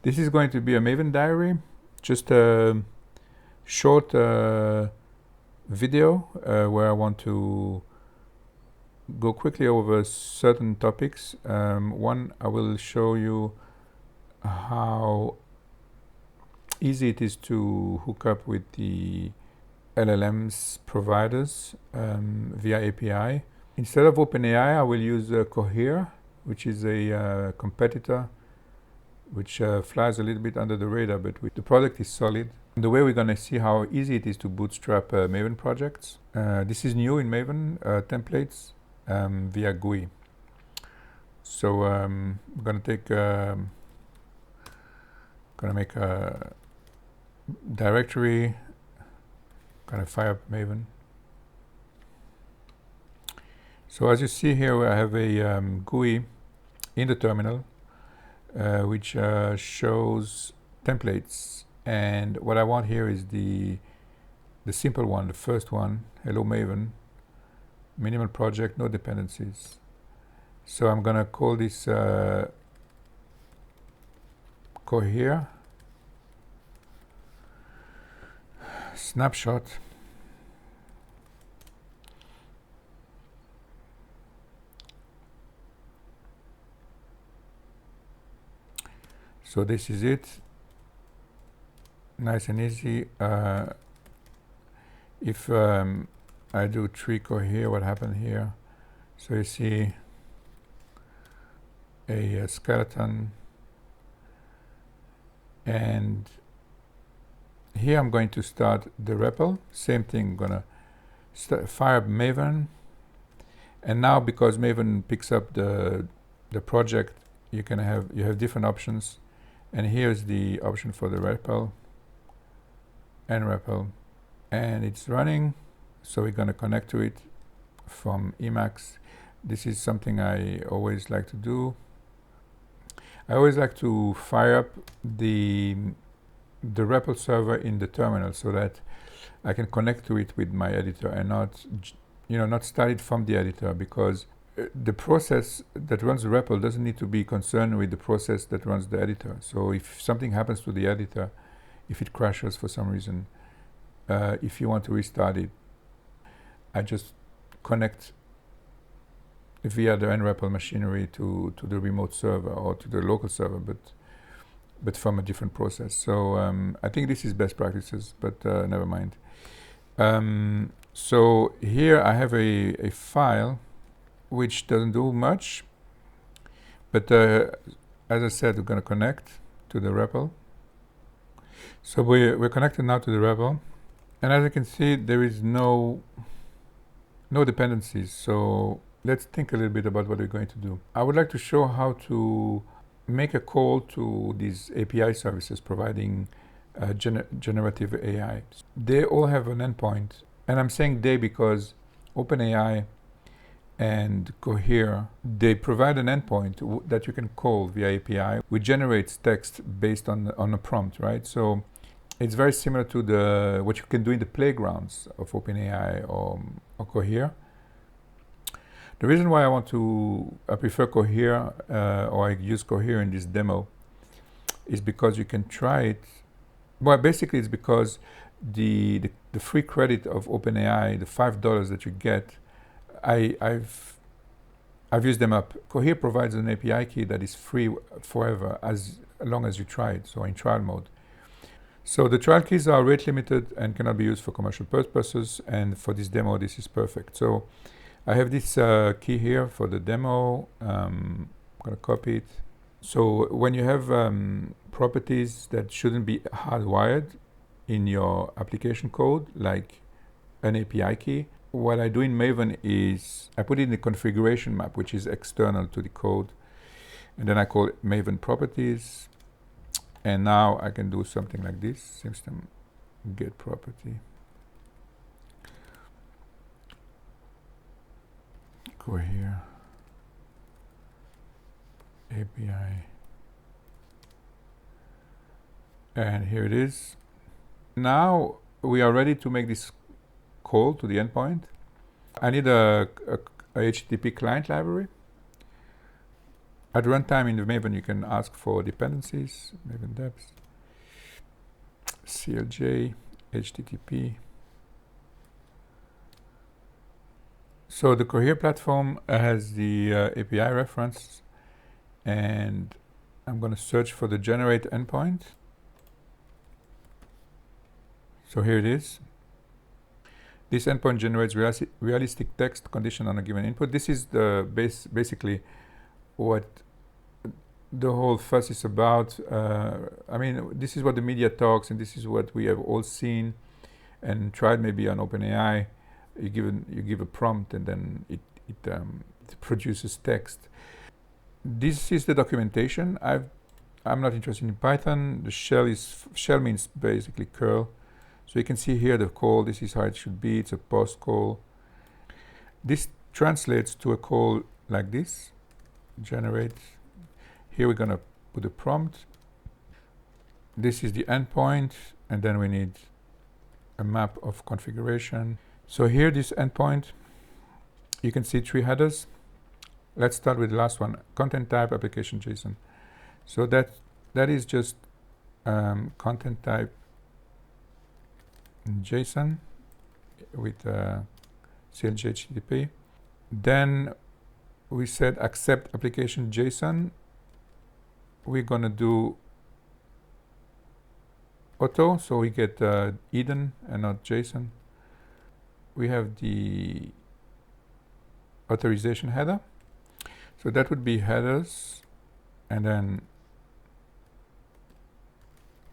This is going to be a Maven diary, just a short video where I want to go quickly over certain topics. One, I will show you how easy it is to hook up with the LLMs providers via API. Instead of OpenAI, I will use Cohere, which is a competitor which flies a little bit under the radar, but the product is solid. And the way we're going to see how easy it is to bootstrap Maven projects. This is new in Maven templates via GUI. So I'm going to take, going to make a directory, going to fire up Maven. So as you see here, I have a GUI in the terminal, which shows templates. And what I want here is the simple one, the first one, hello Maven, minimal project, no dependencies. So I'm going to call this Cohere snapshot. So this is it, nice and easy. If I do tree Cohere, what happened here? So you see a skeleton, and here I'm going to start the REPL. Same thing, I'm gonna fire up Maven, and now because Maven picks up the project, you have different options. And here's the option for the REPL and REPL, and it's running. So we're going to connect to it from Emacs. This is something I always like to do. I always like to fire up the REPL server in the terminal so that I can connect to it with my editor and not start it from the editor, because the process that runs the REPL doesn't need to be concerned with the process that runs the editor. So if something happens to the editor, if it crashes for some reason, if you want to restart it, I just connect via the nREPL machinery to the remote server or to the local server, but from a different process. So I think this is best practices, but never mind. So here I have a file which doesn't do much, but as I said, we're going to connect to the REPL. So we're connected now to the REPL, and as you can see, there is no dependencies. So let's think a little bit about what we're going to do. I would like to show how to make a call to these API services providing generative AI. They all have an endpoint, and I'm saying they because OpenAI and Cohere, they provide an endpoint that you can call via API, which generates text based on a prompt, right? So it's very similar to what you can do in the playgrounds of OpenAI or Cohere. The reason why I prefer Cohere, or I use Cohere in this demo, is because you can try it. Well, basically it's because the free credit of OpenAI, the $5 that you get, I've used them up. Cohere provides an API key that is free forever as long as you try it, so in trial mode. So the trial keys are rate limited and cannot be used for commercial purposes, and for this demo this is perfect. So I have this key here for the demo. I'm going to copy it. So when you have properties that shouldn't be hardwired in your application code, like an API key, what I do in Maven is I put it in the configuration map, which is external to the code, and then I call it Maven properties, and now I can do something like this: system get property Cohere API, and here it is. Now we are ready to make this call to the endpoint. I need a HTTP client library. At runtime in the Maven, you can ask for dependencies, Maven deps, clj-http. So the Cohere platform has the API reference, and I'm going to search for the generate endpoint. So here it is. This endpoint generates realistic text condition on a given input. This is the basically what the whole fuss is about. I mean, this is what the media talks, and this is what we have all seen and tried maybe on OpenAI. You give a prompt, and then it produces text. This is the documentation. I'm not interested in Python. The shell means basically curl. So you can see here the call. This is how it should be. It's a post call. This translates to a call like this. Generate. Here we're going to put a prompt. This is the endpoint, and then we need a map of configuration. So here, this endpoint, you can see 3 headers. Let's start with the last one, content type application JSON. So that is just content type JSON with clj-http. Then we said accept application JSON. We're going to do auto, so we get Eden and not JSON. We have the authorization header. So that would be headers and then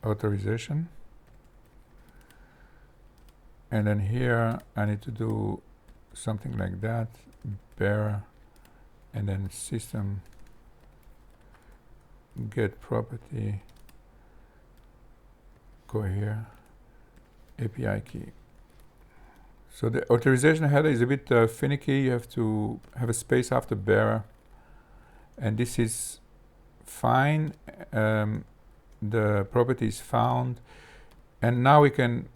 authorization. And then here I need to do something like that, bearer, and then system get property Cohere API key. So the authorization header is a bit finicky. You have to have a space after bearer, and this is fine. The property is found, and now we can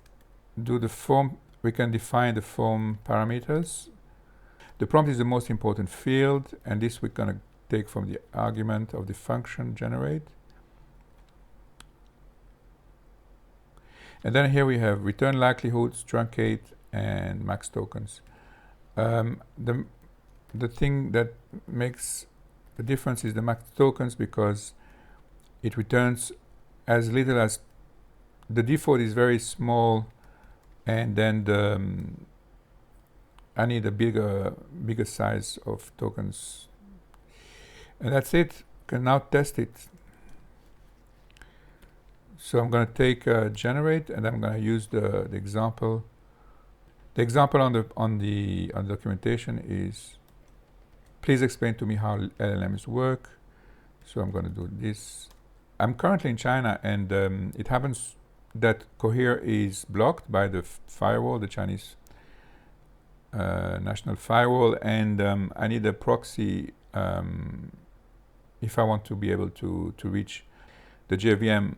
do the form. We can define the form parameters. The prompt is the most important field, and this we're going to take from the argument of the function generate. And then here we have return likelihoods, truncate, and max tokens. The thing that makes the difference is the max tokens, because it returns as little as the default is very small, and then I need a bigger size of tokens, and that's it. Can now test it. So I'm going to take generate, and I'm going to use the example. The example on the documentation is, please explain to me how LLMs work. So I'm going to do this. I'm currently in China, and it happens that Cohere is blocked by the firewall, the Chinese national firewall, and I need a proxy if I want to be able to reach the JVM.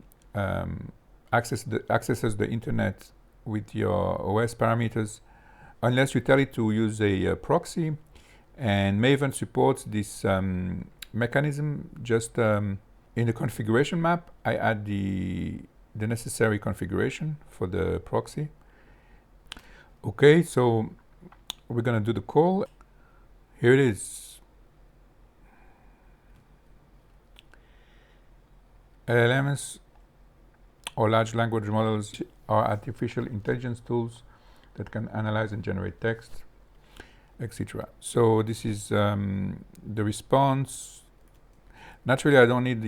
Accesses the internet with your OS parameters, unless you tell it to use a proxy, and Maven supports this mechanism. Just in the configuration map, I add the necessary configuration for the proxy. Okay, so we're going to do the call. Here it is. LLMs or large language models are artificial intelligence tools that can analyze and generate text, etc. So this is the response. Naturally, I don't need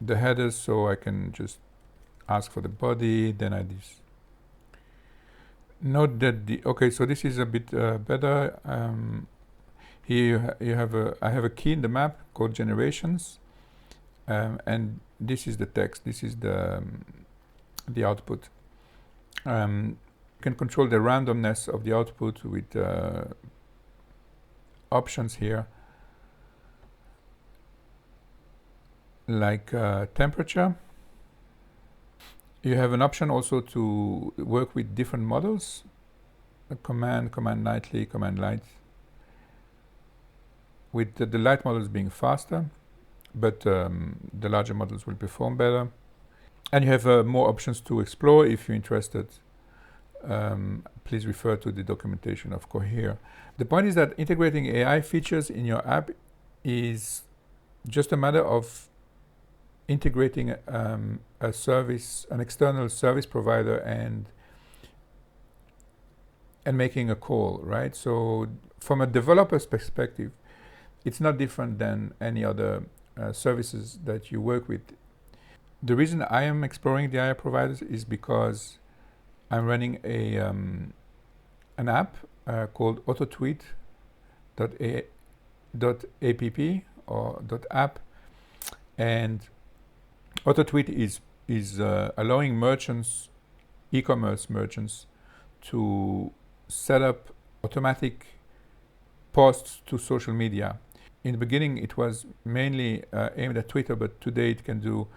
the headers, so I can just ask for the body. Then I this. Note that okay, so this is a bit better. Here you have I have a key in the map called generations, and this is the text. This is the output. You can control the randomness of the output with options here, like temperature. You have an option also to work with different models, a command nightly, command light. with the light models being faster, but the larger models will perform better. And you have more options to explore. If you're interested, please refer to the documentation of Cohere. The point is that integrating AI features in your app is just a matter of integrating a service, an external service provider, and making a call, right? So from a developer's perspective, it's not different than any other services that you work with. The reason I am exploring the AI providers is because I'm running an app called autotweet.app or .app, and autotweet is allowing merchants, e-commerce merchants, to set up automatic posts to social media. In the beginning, it was mainly aimed at Twitter, but today it can do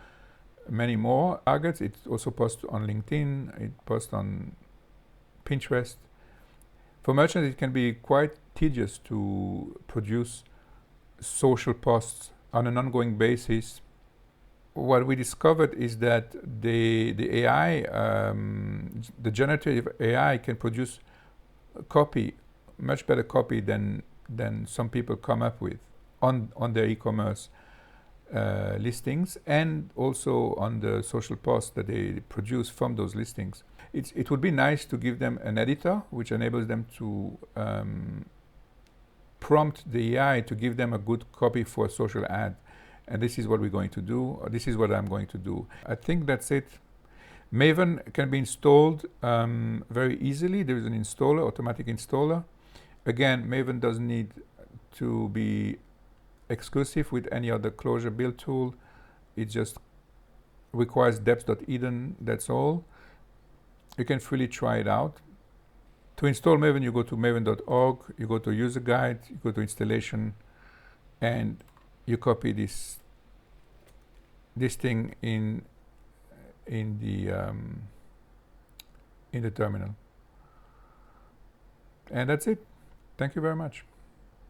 many more targets. It also posts on LinkedIn, it posts on Pinterest. For merchants, it can be quite tedious to produce social posts on an ongoing basis. What we discovered is that the AI, the generative AI, can produce copy, much better copy than some people come up with on their e-commerce listings, and also on the social posts that they produce from those listings. It would be nice to give them an editor which enables them to prompt the AI to give them a good copy for a social ad. And this is what we're going to do, or this is what I'm going to do. I think that's it. Maven can be installed very easily. There is an installer, automatic installer. Again, Maven doesn't need to be exclusive with any other Clojure build tool. It just requires deps.eden, that's all. You can freely try it out. To install Maven, you go to maven.org, you go to user guide, you go to installation, and you copy this thing in the terminal. And that's it. Thank you very much.